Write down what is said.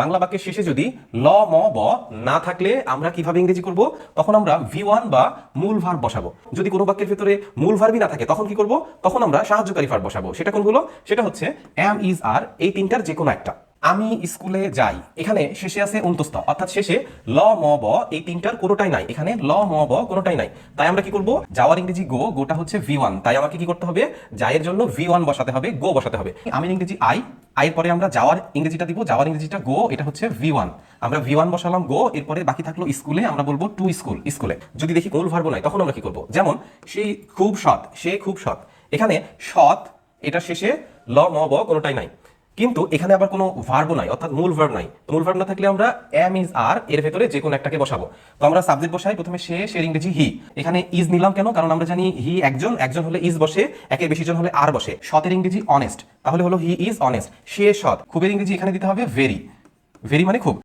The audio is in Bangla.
বাংলা বাক্যের শেষে যদি ল ম ব না থাকলে আমরা কিভাবে ইংরেজি করব? তখন আমরা V1 বা মূল ভার্ব বসাবো। যদি কোনো বাক্যের ভিতরে মূল ভার্বই না থাকে তখন কি করব? তখন আমরা সাহায্যকারী ভার্ব বসাবো। সেটা কোনগুলো? সেটা হচ্ছে am, is, are, এই তিনটার যে কোনো একটা। আমি স্কুলে যাই, এখানে শেষে আছে অন্তস্থ, অর্থাৎ শেষে ল ম ব এই তিনটার কোনোটাই নাই, এখানে ল ম ব কোনোটাই নাই। তাই আমরা কি করব? যাওয়ার ইংরেজি গো, গোটা হচ্ছে V1, তাই আমাকে কি করতে হবে? যাইয়ের জন্য V1 বসাতে হবে, গো বসাতে হবে। আমির ইংরেজি আই, আইয়ের পরে আমরা যাওয়ার ইংরেজিটা দিব, যাওয়ার ইংরেজিটা গো, এটা হচ্ছে V1। আমরা V1 বসালাম গো, এরপরে বাকি থাকলো স্কুলে, আমরা বলবো টু স্কুল, স্কুলে। যদি দেখি মূল ভার্ব নাই তখন আমরা কি করব? যেমন সেই খুব সৎ, সে খুব সৎ, এখানে সৎ এটা শেষে ল ম ব কোনোটাই নাই, কিন্তু এখানে আবার কোনো ভার্বও নাই, অর্থাৎ মূল ভার্ব নাই। মূল ভার্ব না থাকলে আমরা am, is, are এর ভেতরে যে কোনো একটাকে বসাবো। তো আমরা সাবজেক্ট বসাই প্রথমে সে, এর ইংরেজি হি। এখানে ইজ নিলাম কেন? কারণ আমরা জানি হি একজন, একজন হলে ইজ বসে, একের বেশি জন হলে আর বসে। সতের ইংরেজি অনেস্ট, তাহলে হলো হি ইজ অনেস্ট, সে সৎ। খুবের ইংরেজি এখানে দিতে হবে ভেরি, ভেরি মানে খুব।